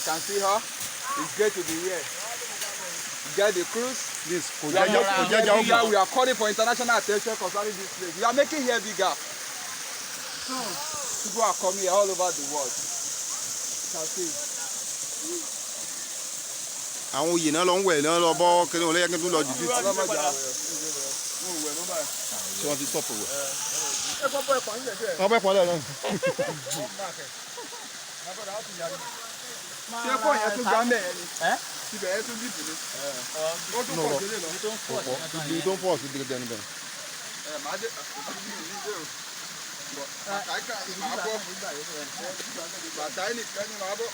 You can see her. It's great to be here. You get the cruise. This Kojejaogun. We are calling for international attention concerning this place. We are making here bigger. Soon, people are coming here all over the world. You can see. Àwọn òye náà lọ ń wẹ̀ náà lọ bọ́ kí wọ́n lè yẹ kí n tún lọ jù sí. Ṣé wọ́n ti tọ́pù wẹ̀. wọ́n bẹ́ pọ̀ lẹ́nu. Ṣé pọ̀ yẹn tún gbá mẹ́ẹ̀ ni? Ibẹ̀ yẹn tún dìbò ni. Ó tún pọ̀ délé lọ. Ibi tó ń pọ̀ sí ibi tẹnu bẹ̀. Màá dé ìdí dé o. Bàtà ni màá bọ́. Bàtà yìí nìkan ni màá bọ́.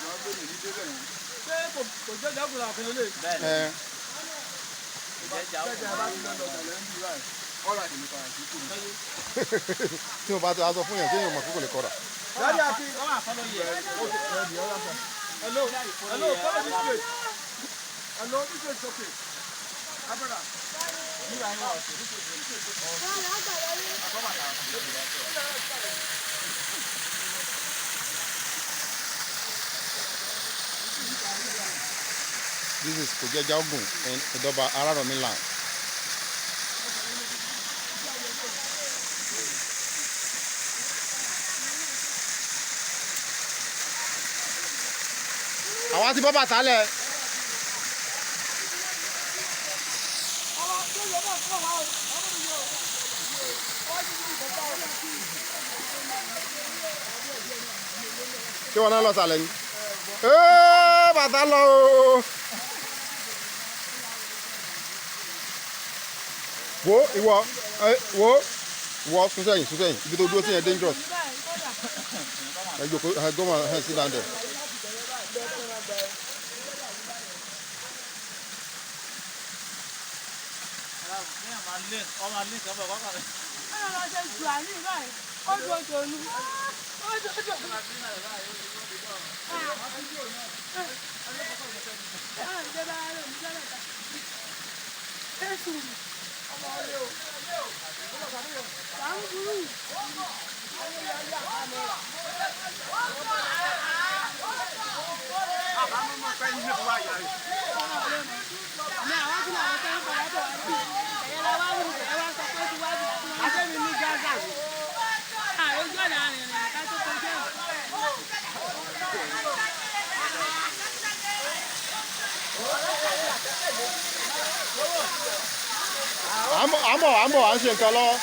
Màá gbé ìdí dé bẹ̀ yẹn. Ṣé kò jẹ́ ìjákùn làkùn lélẹ̀? Bẹ́ẹ̀ ni. Tí mo bá ti aṣọ fún yẹn tí èèyàn mọ̀ kókò lè kọ́ra. Hello, follow this way. Hello, this way is okay. Abra. This is Kojejaogun in Idoba, Araromi land. Àwọn ti bọ́ bàtà lẹ̀. Ṣé wọn náà lọ sàlẹ̀ ni? Bàtà lọ o. Wo sún sẹ́yìn ibi tó dúró sí yẹn dangerous. Ẹ jókòó ẹ gbọ́mọ ẹ sí dáńdẹ̀. àmọ́ à ń ṣe nǹkan lọ́wọ́.